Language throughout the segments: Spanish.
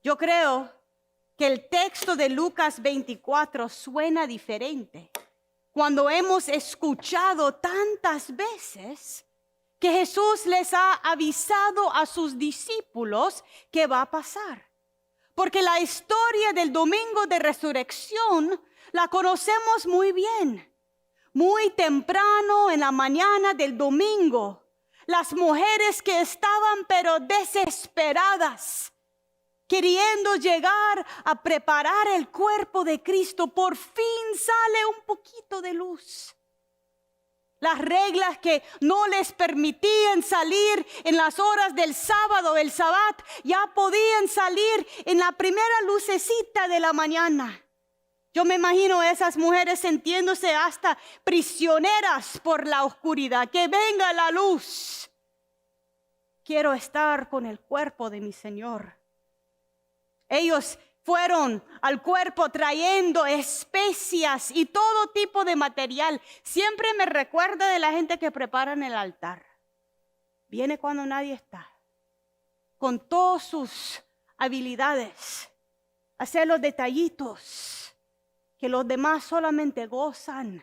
Yo creo que el texto de Lucas 24 suena diferente cuando hemos escuchado tantas veces que Jesús les ha avisado a sus discípulos que va a pasar. Porque la historia del domingo de resurrección la conocemos muy bien. Muy temprano en la mañana del domingo, las mujeres que estaban pero desesperadas, queriendo llegar a preparar el cuerpo de Cristo, por fin sale un poquito de luz. Las reglas que no les permitían salir en las horas del sábado, el sabbat, ya podían salir en la primera lucecita de la mañana. Yo me imagino a esas mujeres sintiéndose hasta prisioneras por la oscuridad. Que venga la luz. Quiero estar con el cuerpo de mi Señor. Ellos fueron al cuerpo trayendo especias y todo tipo de material. Siempre me recuerda de la gente que preparan el altar. Viene cuando nadie está, con todas sus habilidades, hacer los detallitos que los demás solamente gozan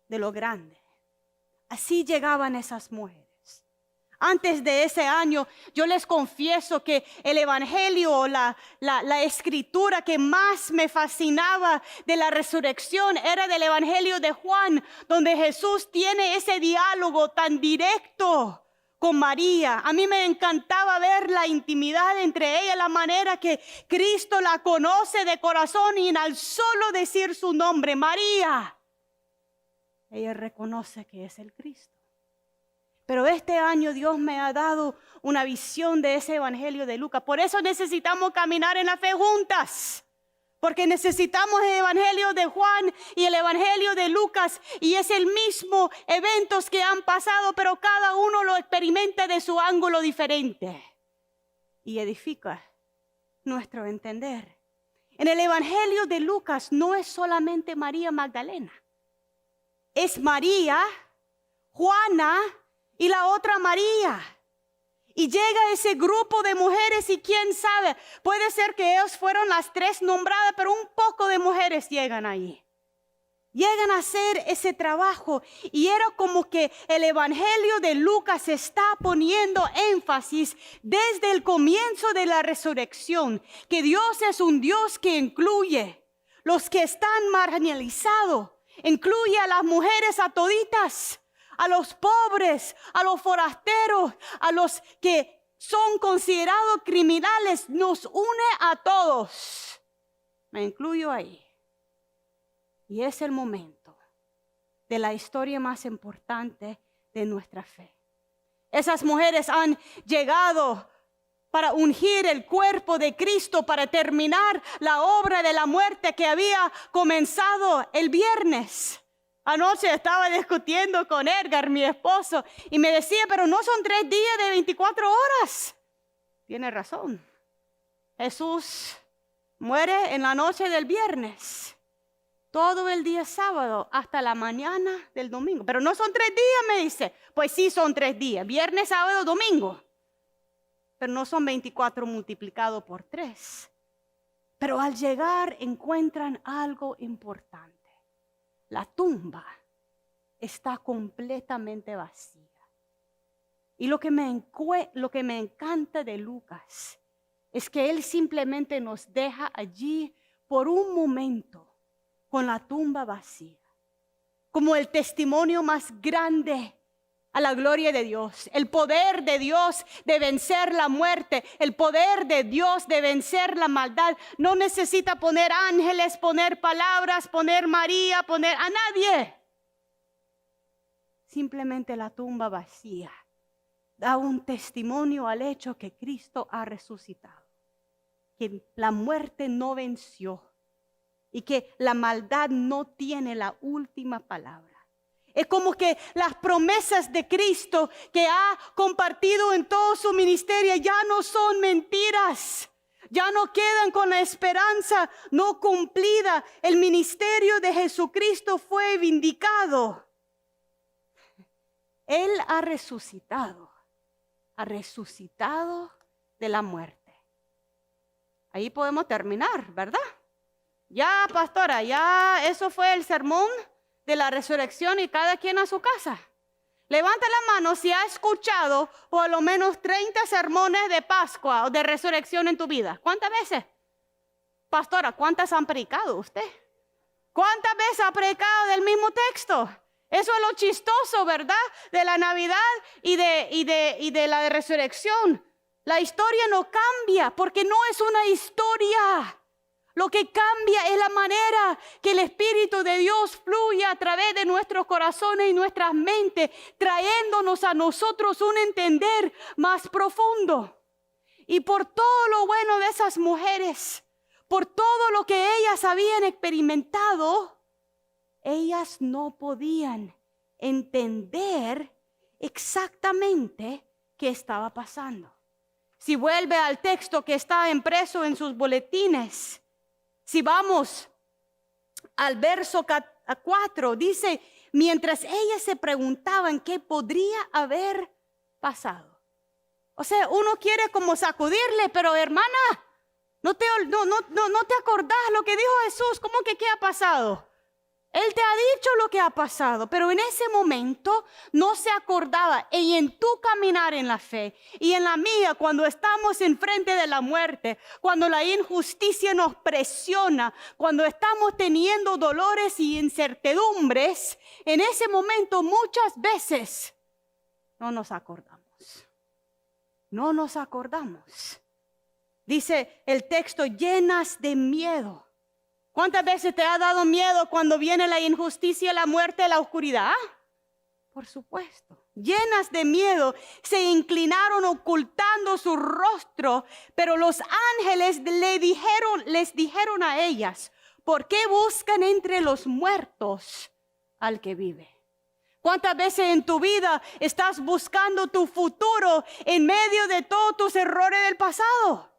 de lo grande. Así llegaban esas mujeres. Antes de ese año, yo les confieso que el evangelio, la escritura que más me fascinaba de la resurrección era del evangelio de Juan, donde Jesús tiene ese diálogo tan directo con María. A mí me encantaba ver la intimidad entre ella, la manera que Cristo la conoce de corazón y al solo decir su nombre, María, ella reconoce que es el Cristo. Pero este año Dios me ha dado una visión de ese evangelio de Lucas. Por eso necesitamos caminar en la fe juntas. Porque necesitamos el evangelio de Juan y el evangelio de Lucas. Y es el mismo eventos que han pasado, pero cada uno lo experimenta de su ángulo diferente. Y edifica nuestro entender. En el evangelio de Lucas no es solamente María Magdalena. Es María, Juana y la otra María. Y llega ese grupo de mujeres y quién sabe, puede ser que ellos fueron las tres nombradas, pero un poco de mujeres llegan ahí. Llegan a hacer ese trabajo y era como que el evangelio de Lucas está poniendo énfasis desde el comienzo de la resurrección, que Dios es un Dios que incluye los que están marginalizados, incluye a las mujeres, a toditas, a los pobres, a los forasteros, a los que son considerados criminales, nos une a todos. Me incluyo ahí. Y es el momento de la historia más importante de nuestra fe. Esas mujeres han llegado para ungir el cuerpo de Cristo, para terminar la obra de la muerte que había comenzado el viernes. Anoche estaba discutiendo con Edgar, mi esposo, y me decía, pero no son 3 días de 24 horas. Tiene razón. Jesús muere en la noche del viernes. Todo el día sábado hasta la mañana del domingo. Pero no son 3 días, me dice. Pues sí son 3 días. Viernes, sábado, domingo. Pero no son 24 multiplicado por 3. Pero al llegar encuentran algo importante. La tumba está completamente vacía. Y lo que me encanta de Lucas es que él simplemente nos deja allí por un momento con la tumba vacía, como el testimonio más grande a la gloria de Dios, el poder de Dios de vencer la muerte, el poder de Dios de vencer la maldad. No necesita poner ángeles, poner palabras, poner María, poner a nadie. Simplemente la tumba vacía da un testimonio al hecho que Cristo ha resucitado, que la muerte no venció y que la maldad no tiene la última palabra. Es como que las promesas de Cristo que ha compartido en todo su ministerio ya no son mentiras. Ya no quedan con la esperanza no cumplida. El ministerio de Jesucristo fue vindicado. Él ha resucitado de la muerte. Ahí podemos terminar, ¿verdad? Ya, pastora, ya eso fue el sermón de la resurrección y cada quien a su casa. Levanta la mano si ha escuchado por lo menos 30 sermones de Pascua o de resurrección en tu vida. ¿Cuántas veces? Pastora, ¿cuántas han predicado usted? ¿Cuántas veces ha predicado del mismo texto? Eso es lo chistoso, ¿verdad? De la Navidad y de la resurrección. La historia no cambia porque no es una historia. Lo que cambia es la manera que el Espíritu de Dios fluye a través de nuestros corazones y nuestras mentes, trayéndonos a nosotros un entender más profundo. Y por todo lo bueno de esas mujeres, por todo lo que ellas habían experimentado, ellas no podían entender exactamente qué estaba pasando. Si vuelve al texto que está impreso en sus boletines, si vamos al verso 4, dice, mientras ellas se preguntaban qué podría haber pasado. O sea, uno quiere como sacudirle, pero hermana, no te acordás lo que dijo Jesús, ¿cómo que qué ha pasado? Él te ha dicho lo que ha pasado, pero en ese momento no se acordaba. Y en tu caminar en la fe y en la mía, cuando estamos enfrente de la muerte, cuando la injusticia nos presiona, cuando estamos teniendo dolores y incertidumbres, en ese momento muchas veces no nos acordamos. No nos acordamos. Dice el texto, llenas de miedo. ¿Cuántas veces te ha dado miedo cuando viene la injusticia, la muerte, la oscuridad? Por supuesto. Llenas de miedo, se inclinaron ocultando su rostro, pero los ángeles les dijeron a ellas, ¿por qué buscan entre los muertos al que vive? ¿Cuántas veces en tu vida estás buscando tu futuro en medio de todos tus errores del pasado?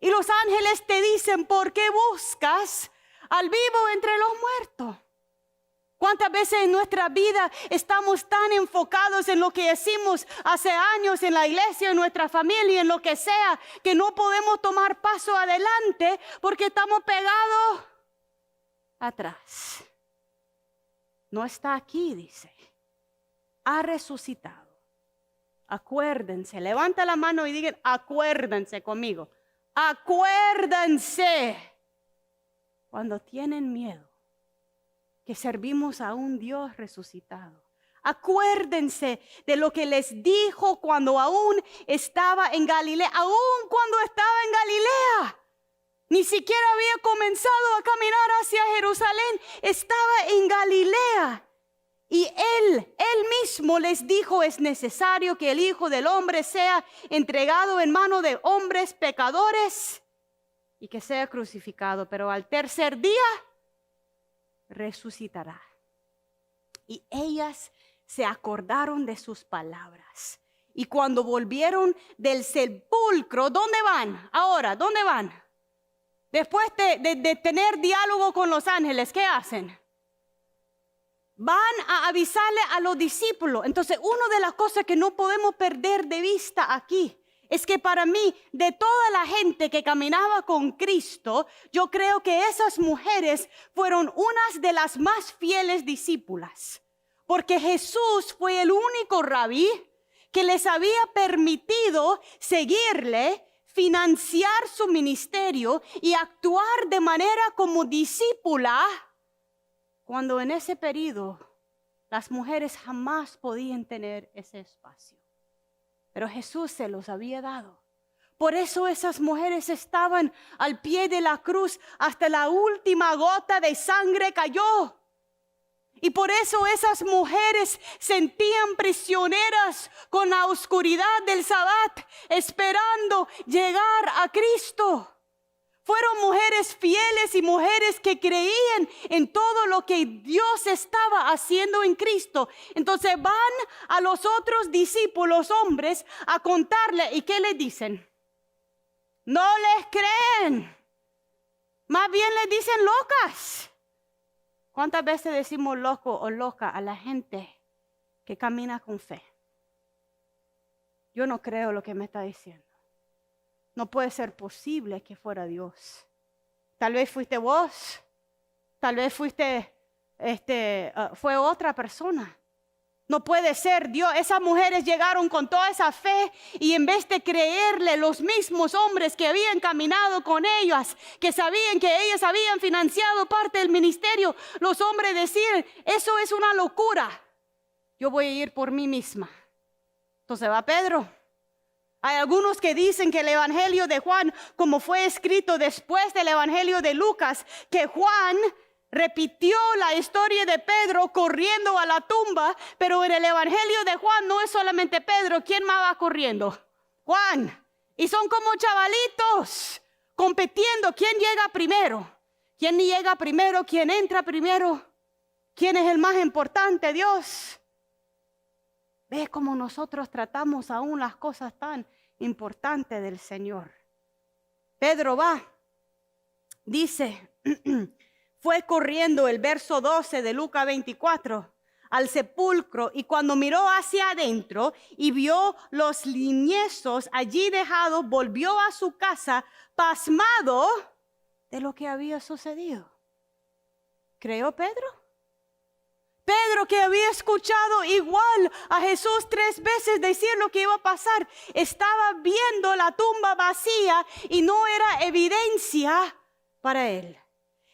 Y los ángeles te dicen, ¿por qué buscas al vivo entre los muertos? ¿Cuántas veces en nuestra vida estamos tan enfocados en lo que decimos hace años en la iglesia, en nuestra familia, en lo que sea, que no podemos tomar paso adelante porque estamos pegados atrás? No está aquí, dice. Ha resucitado. Acuérdense, levanta la mano y digan, acuérdense conmigo. Acuérdense cuando tienen miedo que servimos a un Dios resucitado. Acuérdense de lo que les dijo cuando aún estaba en Galilea. Aún cuando estaba en Galilea, ni siquiera había comenzado a caminar hacia Jerusalén. Estaba en Galilea. Y él mismo les dijo, es necesario que el Hijo del Hombre sea entregado en mano de hombres pecadores y que sea crucificado, pero al tercer día resucitará. Y ellas se acordaron de sus palabras. Y cuando volvieron del sepulcro, ¿dónde van? Ahora, ¿dónde van? Después de tener diálogo con los ángeles, ¿qué hacen? Van a avisarle a los discípulos. Entonces, una de las cosas que no podemos perder de vista aquí es que para mí, de toda la gente que caminaba con Cristo, yo creo que esas mujeres fueron unas de las más fieles discípulas. Porque Jesús fue el único rabí que les había permitido seguirle, financiar su ministerio y actuar de manera como discípula, cuando en ese periodo las mujeres jamás podían tener ese espacio. Pero Jesús se los había dado. Por eso esas mujeres estaban al pie de la cruz hasta la última gota de sangre cayó. Y por eso esas mujeres sentían prisioneras con la oscuridad del Sabbat, esperando llegar a Cristo. Fueron mujeres fieles y mujeres que creían en todo lo que Dios estaba haciendo en Cristo. Entonces van a los otros discípulos hombres a contarle. ¿Y qué les dicen? No les creen. Más bien les dicen locas. ¿Cuántas veces decimos loco o loca a la gente que camina con fe? Yo no creo lo que me está diciendo. No puede ser posible que fuera Dios. Tal vez fuiste vos, tal vez fue otra persona. No puede ser Dios. Esas mujeres llegaron con toda esa fe y en vez de creerle los mismos hombres que habían caminado con ellas, que sabían que ellas habían financiado parte del ministerio, los hombres decían, eso es una locura. Yo voy a ir por mí misma. Entonces va Pedro. Hay algunos que dicen que el evangelio de Juan, como fue escrito después del evangelio de Lucas, que Juan repitió la historia de Pedro corriendo a la tumba, pero en el evangelio de Juan no es solamente Pedro. ¿Quién más va corriendo? Juan. Y son como chavalitos compitiendo. ¿Quién llega primero? ¿Quién llega primero? ¿Quién entra primero? ¿Quién es el más importante? Dios. ¿Ves cómo nosotros tratamos aún las cosas tan importantes del Señor? Pedro va, dice, fue corriendo, el verso 12 de Lucas 24, al sepulcro, y cuando miró hacia adentro y vio los lienzos allí dejados, volvió a su casa pasmado de lo que había sucedido. ¿Creyó Pedro? Pedro, que había escuchado igual a Jesús 3 veces decir lo que iba a pasar, estaba viendo la tumba vacía y no era evidencia para él.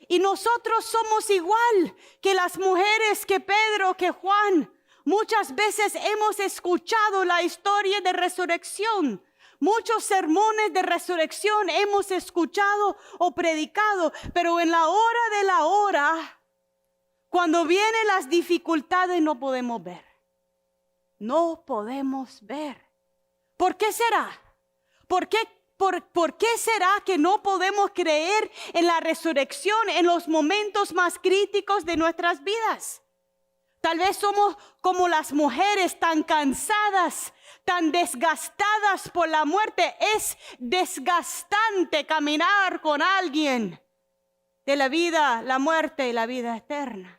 Y nosotros somos igual que las mujeres, que Pedro, que Juan. Muchas veces hemos escuchado la historia de resurrección. Muchos sermones de resurrección hemos escuchado o predicado, pero en la hora de la hora, cuando vienen las dificultades, no podemos ver. No podemos ver. ¿Por qué será? ¿Por qué será que no podemos creer en la resurrección en los momentos más críticos de nuestras vidas? Tal vez somos como las mujeres, tan cansadas, tan desgastadas por la muerte. Es desgastante caminar con alguien de la vida, la muerte y la vida eterna.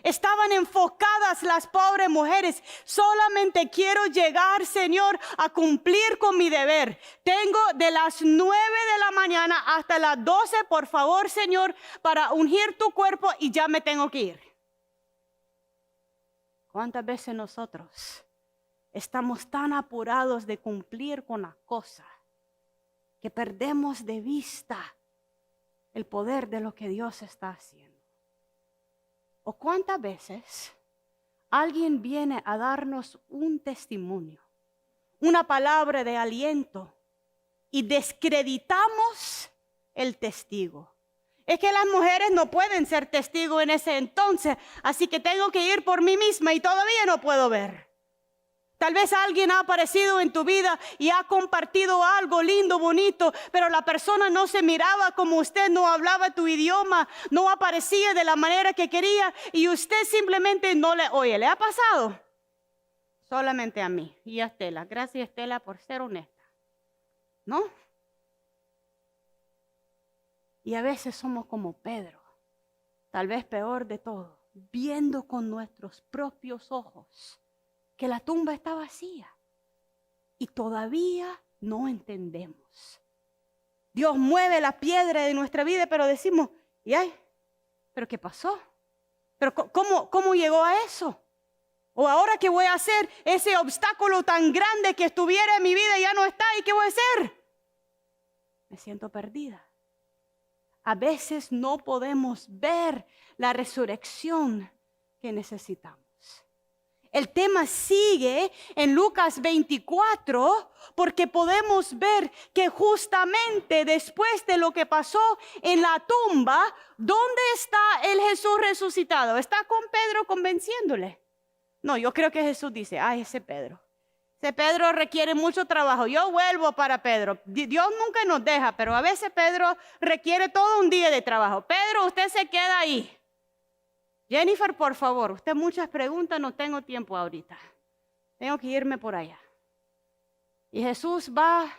Estaban enfocadas las pobres mujeres. Solamente quiero llegar, Señor, a cumplir con mi deber. Tengo de las 9 de la mañana hasta las 12, por favor, Señor, para ungir tu cuerpo y ya me tengo que ir. ¿Cuántas veces nosotros estamos tan apurados de cumplir con la cosa que perdemos de vista el poder de lo que Dios está haciendo? ¿O cuántas veces alguien viene a darnos un testimonio, una palabra de aliento, y descreditamos el testigo? Es que las mujeres no pueden ser testigos en ese entonces, así que tengo que ir por mí misma y todavía no puedo ver. Tal vez alguien ha aparecido en tu vida y ha compartido algo lindo, bonito, pero la persona no se miraba como usted, no hablaba tu idioma, no aparecía de la manera que quería y usted simplemente no le oye. ¿Le ha pasado? Solamente a mí y a Estela. Gracias, Estela, por ser honesta. ¿No? Y a veces somos como Pedro, tal vez peor de todo, viendo con nuestros propios ojos que la tumba está vacía y todavía no entendemos. Dios mueve la piedra de nuestra vida, pero decimos, ¿y ay? ¿Pero qué pasó? ¿Pero cómo llegó a eso? ¿O ahora qué voy a hacer? Ese obstáculo tan grande que estuviera en mi vida ya no está, ¿y qué voy a hacer? Me siento perdida. A veces no podemos ver la resurrección que necesitamos. El tema sigue en Lucas 24 porque podemos ver que justamente después de lo que pasó en la tumba, ¿dónde está el Jesús resucitado? ¿Está con Pedro convenciéndole? No, yo creo que Jesús dice, ay, ese Pedro requiere mucho trabajo. Yo vuelvo para Pedro. Dios nunca nos deja, pero a veces Pedro requiere todo un día de trabajo. Pedro, usted se queda ahí. Jennifer, por favor, usted muchas preguntas, no tengo tiempo ahorita. Tengo que irme por allá. Y Jesús va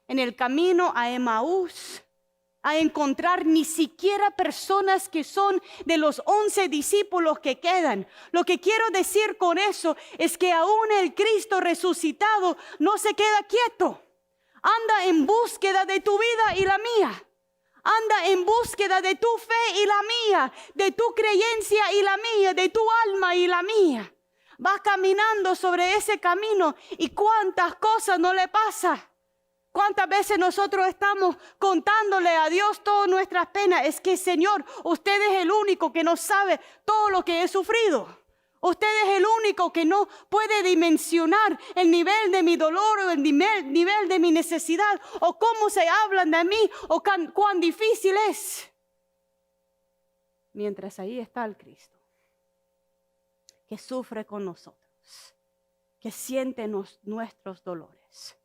en el camino a Emaús a encontrar ni siquiera personas que son de los 11 discípulos que quedan. Lo que quiero decir con eso es que aún el Cristo resucitado no se queda quieto. anda en búsqueda de tu vida y la mía. Anda en búsqueda de tu fe y la mía, de tu creencia y la mía, de tu alma y la mía. Va caminando sobre ese camino y cuántas cosas no le pasa. Cuántas veces nosotros estamos contándole a Dios todas nuestras penas. Es que, Señor, usted es el único que no sabe todo lo que he sufrido. Usted es el único que no puede dimensionar el nivel de mi dolor o el nivel de mi necesidad o cómo se hablan de mí o cuán difícil es. Mientras ahí está el Cristo que sufre con nosotros, que siente nuestros dolores,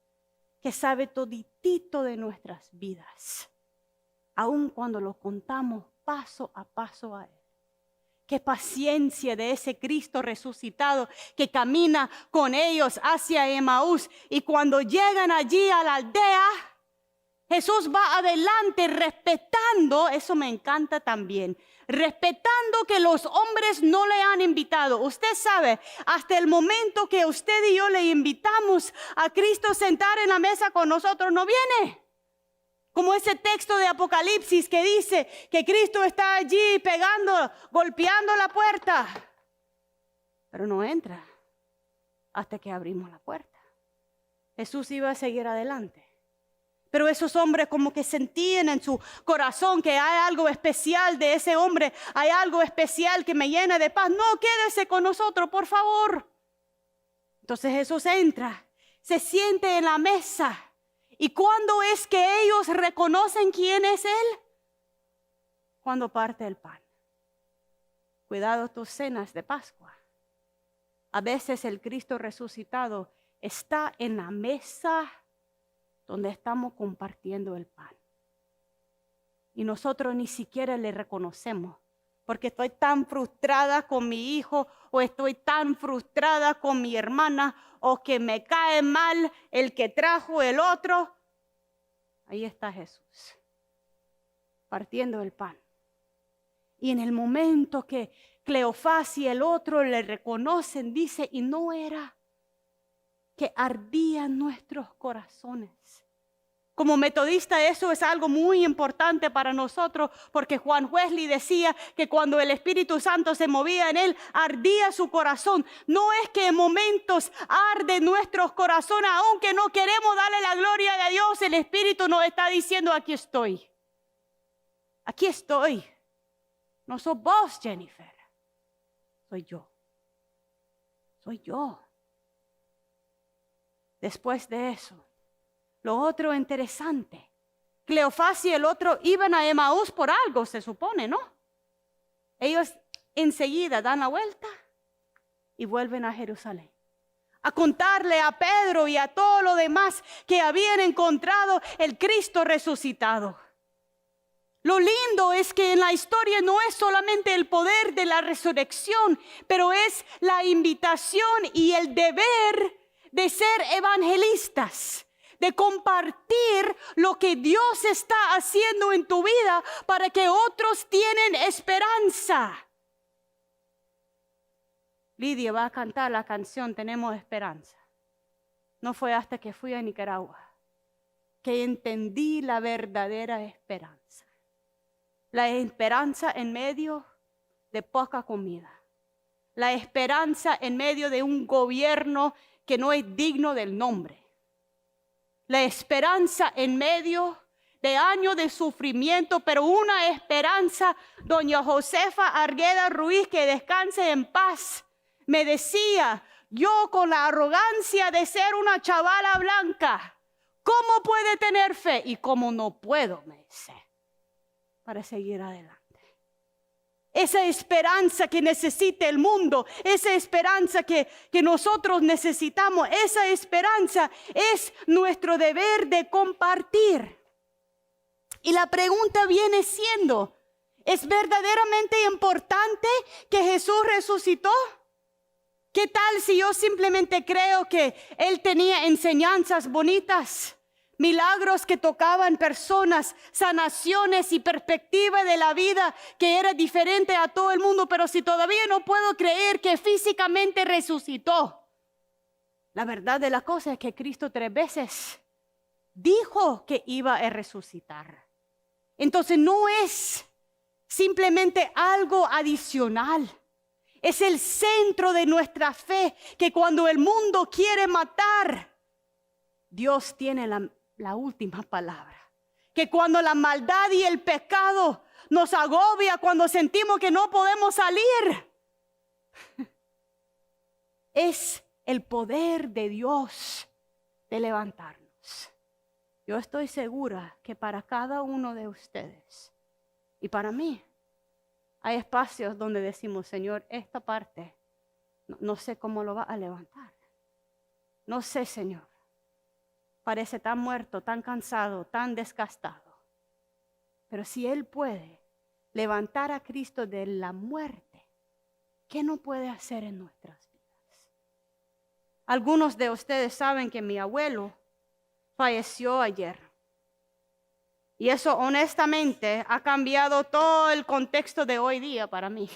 que sabe toditito de nuestras vidas, aun cuando lo contamos paso a paso a Él. Qué paciencia de ese Cristo resucitado que camina con ellos hacia Emaús. Y cuando llegan allí a la aldea, Jesús va adelante respetando, eso me encanta también, respetando que los hombres no le han invitado. Usted sabe, hasta el momento que usted y yo le invitamos a Cristo a sentar en la mesa con nosotros, no viene. Como ese texto de Apocalipsis que dice que Cristo está allí pegando, golpeando la puerta. Pero no entra hasta que abrimos la puerta. Jesús iba a seguir adelante. Pero esos hombres como que sentían en su corazón que hay algo especial de ese hombre. Hay algo especial que me llena de paz. No, quédese con nosotros, por favor. Entonces Jesús entra, se siente en la mesa. ¿Y cuándo es que ellos reconocen quién es Él? Cuando parte el pan. Cuidado tus cenas de Pascua. A veces el Cristo resucitado está en la mesa donde estamos compartiendo el pan. Y nosotros ni siquiera le reconocemos. Porque estoy tan frustrada con mi hijo o estoy tan frustrada con mi hermana o que me cae mal el que trajo el otro. Ahí está Jesús, partiendo el pan. Y en el momento que Cleofás y el otro le reconocen, dice, y no era que ardían nuestros corazones. Como metodista eso es algo muy importante para nosotros porque Juan Wesley decía que cuando el Espíritu Santo se movía en él, ardía su corazón. No es que en momentos arde nuestros corazones, aunque no queremos darle la gloria de Dios, el Espíritu nos está diciendo aquí estoy. Aquí estoy. No sos vos, Jennifer. Soy yo. Soy yo. Después de eso. Lo otro interesante, Cleofás y el otro iban a Emaús por algo, se supone, ¿no? Ellos enseguida dan la vuelta y vuelven a Jerusalén. A contarle a Pedro y a todo lo demás que habían encontrado el Cristo resucitado. Lo lindo es que en la historia no es solamente el poder de la resurrección, pero es la invitación y el deber de ser evangelistas. De compartir lo que Dios está haciendo en tu vida para que otros tienen esperanza. Lidia va a cantar la canción Tenemos Esperanza. No fue hasta que fui a Nicaragua que entendí la verdadera esperanza. La esperanza en medio de poca comida. La esperanza en medio de un gobierno que no es digno del nombre. La esperanza en medio de años de sufrimiento, pero una esperanza. Doña Josefa Argueda Ruiz, que descanse en paz, me decía, yo con la arrogancia de ser una chavala blanca, ¿cómo puede tener fe? Y cómo no puedo, me dice, para seguir adelante. Esa esperanza que necesita el mundo, esa esperanza que nosotros necesitamos, esa esperanza es nuestro deber de compartir. Y la pregunta viene siendo, ¿es verdaderamente importante que Jesús resucitó? ¿Qué tal si yo simplemente creo que Él tenía enseñanzas bonitas? Milagros que tocaban personas, sanaciones y perspectiva de la vida que era diferente a todo el mundo. Pero si todavía no puedo creer que físicamente resucitó, la verdad de la cosa es que Cristo 3 veces dijo que iba a resucitar. Entonces no es simplemente algo adicional. Es el centro de nuestra fe, que cuando el mundo quiere matar, Dios tiene la última palabra. Que cuando la maldad y el pecado nos agobia, cuando sentimos que no podemos salir, es el poder de Dios de levantarnos. Yo estoy segura que para cada uno de ustedes y para mí, hay espacios donde decimos, Señor, esta parte no sé cómo lo va a levantar. No sé, Señor. Parece tan muerto, tan cansado, tan desgastado. Pero si Él puede levantar a Cristo de la muerte, ¿qué no puede hacer en nuestras vidas? Algunos de ustedes saben que mi abuelo falleció ayer. Y eso honestamente ha cambiado todo el contexto de hoy día para mí.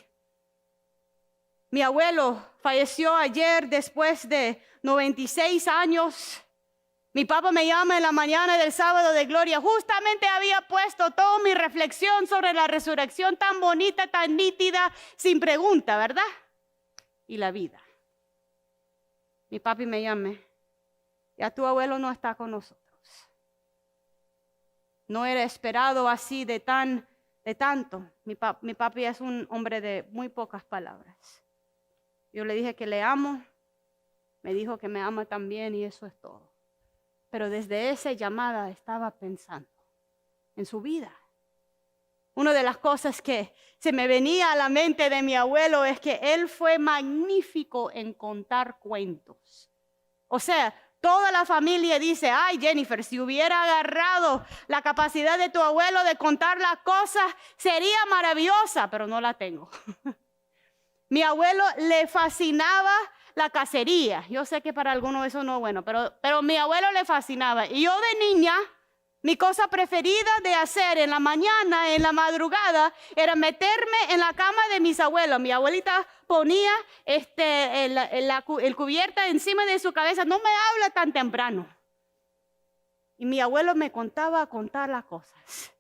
Mi abuelo falleció ayer después de 96 años. Mi papá me llama en la mañana del sábado de gloria. Justamente había puesto toda mi reflexión sobre la resurrección tan bonita, tan nítida, sin pregunta, ¿verdad? Y la vida. Mi papi me llama. Ya tu abuelo no está con nosotros. No era esperado así de tanto. Mi papi es un hombre de muy pocas palabras. Yo le dije que le amo. Me dijo que me ama también y eso es todo. Pero desde esa llamada estaba pensando en su vida. Una de las cosas que se me venía a la mente de mi abuelo es que él fue magnífico en contar cuentos. O sea, toda la familia dice, ay Jennifer, si hubiera agarrado la capacidad de tu abuelo de contar las cosas, sería maravillosa, pero no la tengo. Mi abuelo le fascinaba la cacería. Yo sé que para algunos eso no es bueno, pero mi abuelo le fascinaba. Y yo de niña, mi cosa preferida de hacer en la mañana, en la madrugada, era meterme en la cama de mis abuelos. Mi abuelita ponía el cubierta encima de su cabeza. No me habla tan temprano. Y mi abuelo me contaba a contar las cosas.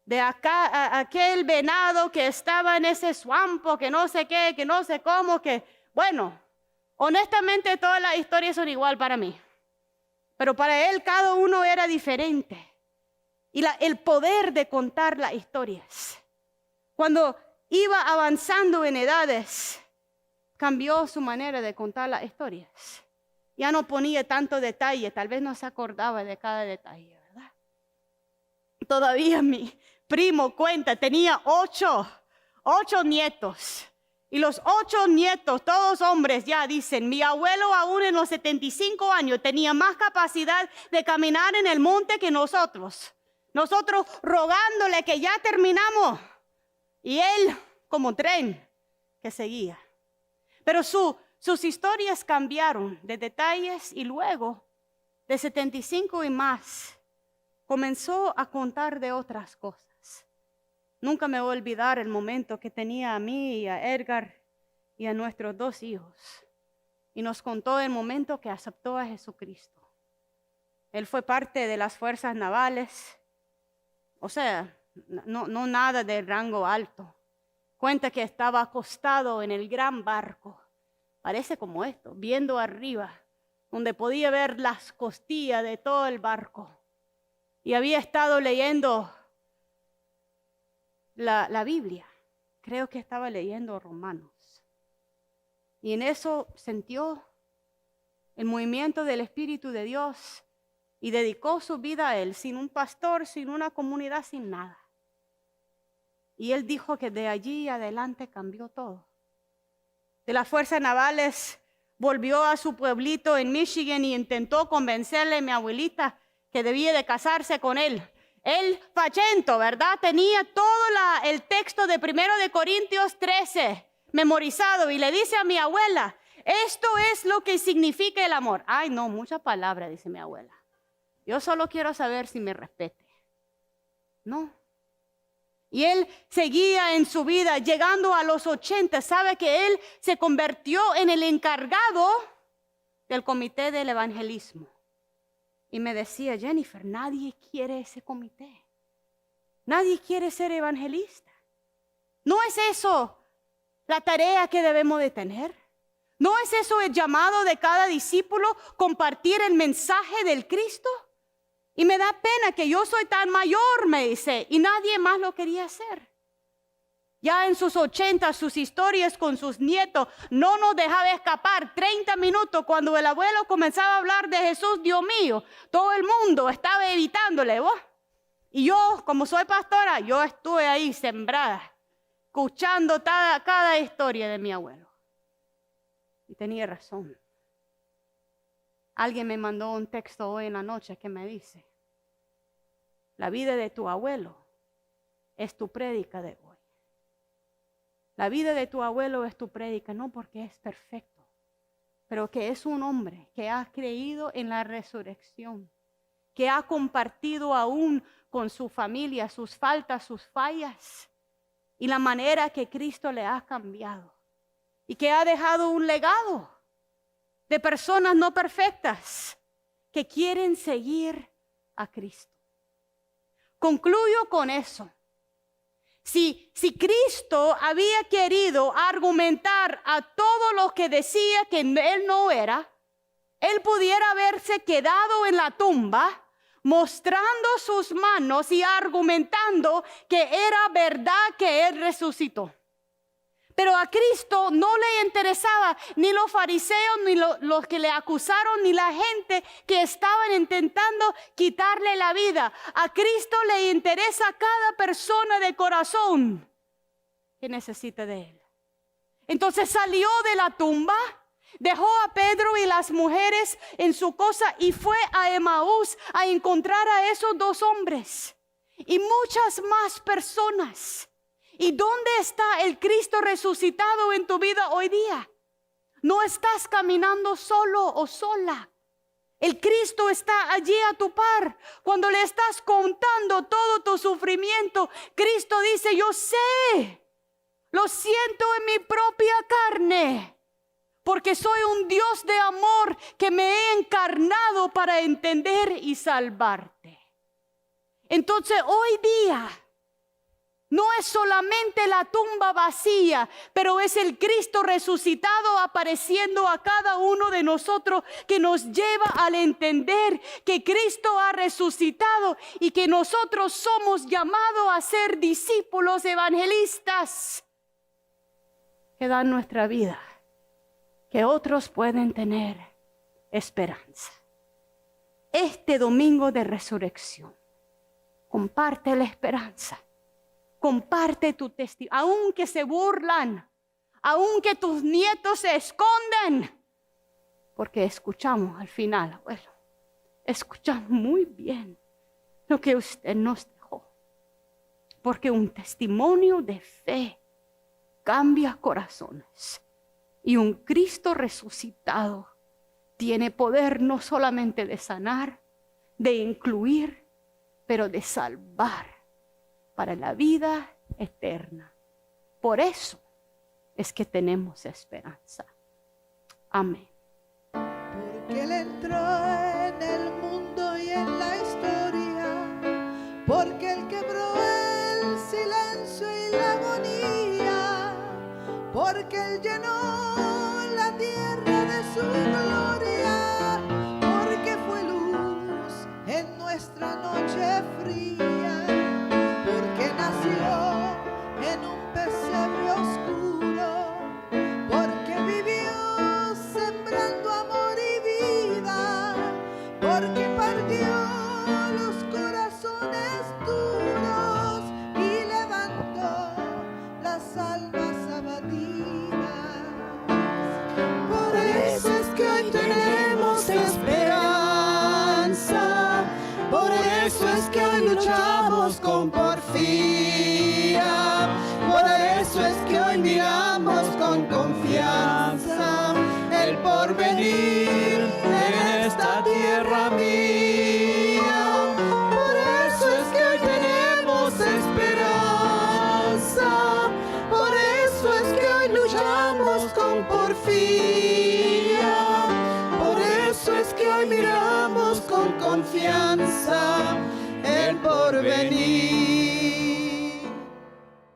De acá, aquel venado que estaba en ese swampo, que no sé qué, que no sé cómo, que bueno, honestamente todas las historias son igual para mí. Pero para él cada uno era diferente. Y el poder de contar las historias. Cuando iba avanzando en edades, cambió su manera de contar las historias. Ya no ponía tanto detalle, tal vez no se acordaba de cada detalle, ¿verdad? Todavía mi primo cuenta, tenía 8 nietos. Y los 8 nietos, todos hombres, ya dicen, mi abuelo aún en los 75 años tenía más capacidad de caminar en el monte que nosotros. Nosotros rogándole que ya terminamos. Y él como tren que seguía. Pero sus historias cambiaron de detalles y luego de 75 y más comenzó a contar de otras cosas. Nunca me voy a olvidar el momento que tenía a mí y a Edgar y a nuestros 2 hijos. Y nos contó el momento que aceptó a Jesucristo. Él fue parte de las fuerzas navales. O sea, no nada de rango alto. Cuenta que estaba acostado en el gran barco. Parece como esto, viendo arriba, donde podía ver las costillas de todo el barco. Y había estado leyendo la Biblia. Creo que estaba leyendo Romanos. Y en eso sintió el movimiento del Espíritu de Dios y dedicó su vida a Él, sin un pastor, sin una comunidad, sin nada. Y él dijo que de allí adelante cambió todo. De las fuerzas navales volvió a su pueblito en Michigan y intentó convencerle a mi abuelita que debía de casarse con él. Él, fachento, ¿verdad? Tenía todo el texto de 1 de Corintios 13 memorizado y le dice a mi abuela, esto es lo que significa el amor. Ay, no, mucha palabra, dice mi abuela. Yo solo quiero saber si me respete. No. Y él seguía en su vida, llegando a los 80. Sabe que él se convirtió en el encargado del comité del evangelismo. Y me decía, Jennifer, nadie quiere ese comité. Nadie quiere ser evangelista. ¿No es eso la tarea que debemos de tener? ¿No es eso el llamado de cada discípulo, compartir el mensaje del Cristo? Y me da pena que yo soy tan mayor, me dice, y nadie más lo quería hacer. Ya en sus 80, sus historias con sus nietos, no nos dejaba escapar 30 minutos cuando el abuelo comenzaba a hablar de Jesús, Dios mío. Todo el mundo estaba evitándole, ¿vos? Y yo, como soy pastora, yo estuve ahí sembrada, escuchando cada historia de mi abuelo. Y tenía razón. Alguien me mandó un texto hoy en la noche que me dice, la vida de tu abuelo es tu prédica de hoy. La vida de tu abuelo es tu prédica, no porque es perfecto, pero que es un hombre que ha creído en la resurrección, que ha compartido aún con su familia sus faltas, sus fallas y la manera que Cristo le ha cambiado. Y que ha dejado un legado de personas no perfectas que quieren seguir a Cristo. Concluyo con eso. Si Cristo había querido argumentar a todos los que decía que Él no era, Él pudiera haberse quedado en la tumba mostrando sus manos y argumentando que era verdad que Él resucitó. Pero a Cristo no le interesaba ni los fariseos, ni los que le acusaron, ni la gente que estaban intentando quitarle la vida. A Cristo le interesa cada persona de corazón que necesite de Él. Entonces salió de la tumba, dejó a Pedro y las mujeres en su casa y fue a Emaús a encontrar a esos dos hombres y muchas más personas. ¿Y dónde está el Cristo resucitado en tu vida hoy día? No estás caminando solo o sola. El Cristo está allí a tu par. Cuando le estás contando todo tu sufrimiento, Cristo dice, yo sé, lo siento en mi propia carne, porque soy un Dios de amor que me he encarnado para entender y salvarte. Entonces hoy día no es solamente la tumba vacía, pero es el Cristo resucitado apareciendo a cada uno de nosotros que nos lleva al entender que Cristo ha resucitado y que nosotros somos llamados a ser discípulos evangelistas que dan nuestra vida, que otros pueden tener esperanza. Este domingo de resurrección, comparte la esperanza. Comparte tu testimonio, aunque se burlan, aunque tus nietos se esconden, porque escuchamos al final, abuelo, escuchamos muy bien lo que usted nos dejó, porque un testimonio de fe cambia corazones y un Cristo resucitado tiene poder no solamente de sanar, de incluir, pero de salvar para la vida eterna. Por eso es que tenemos esperanza. Amén. Porque Él entró en el mundo y en la historia, porque Él quebró el silencio y la agonía, porque Él llenó la tierra de su gloria, porque fue luz en nuestra noche fría. En un pesebre oscuro, porque vivió sembrando amor y vida, porque partió los corazones duros y levantó las almas abatidas. Por eso es que hoy tenemos esperanza, por eso es que hoy luchamos con porfía, por eso es que hoy miramos con confianza el porvenir en esta tierra mía. Por eso es que hoy tenemos esperanza, por eso es que hoy luchamos con porfía, por eso es que hoy miramos con confianza confianza el porvenir.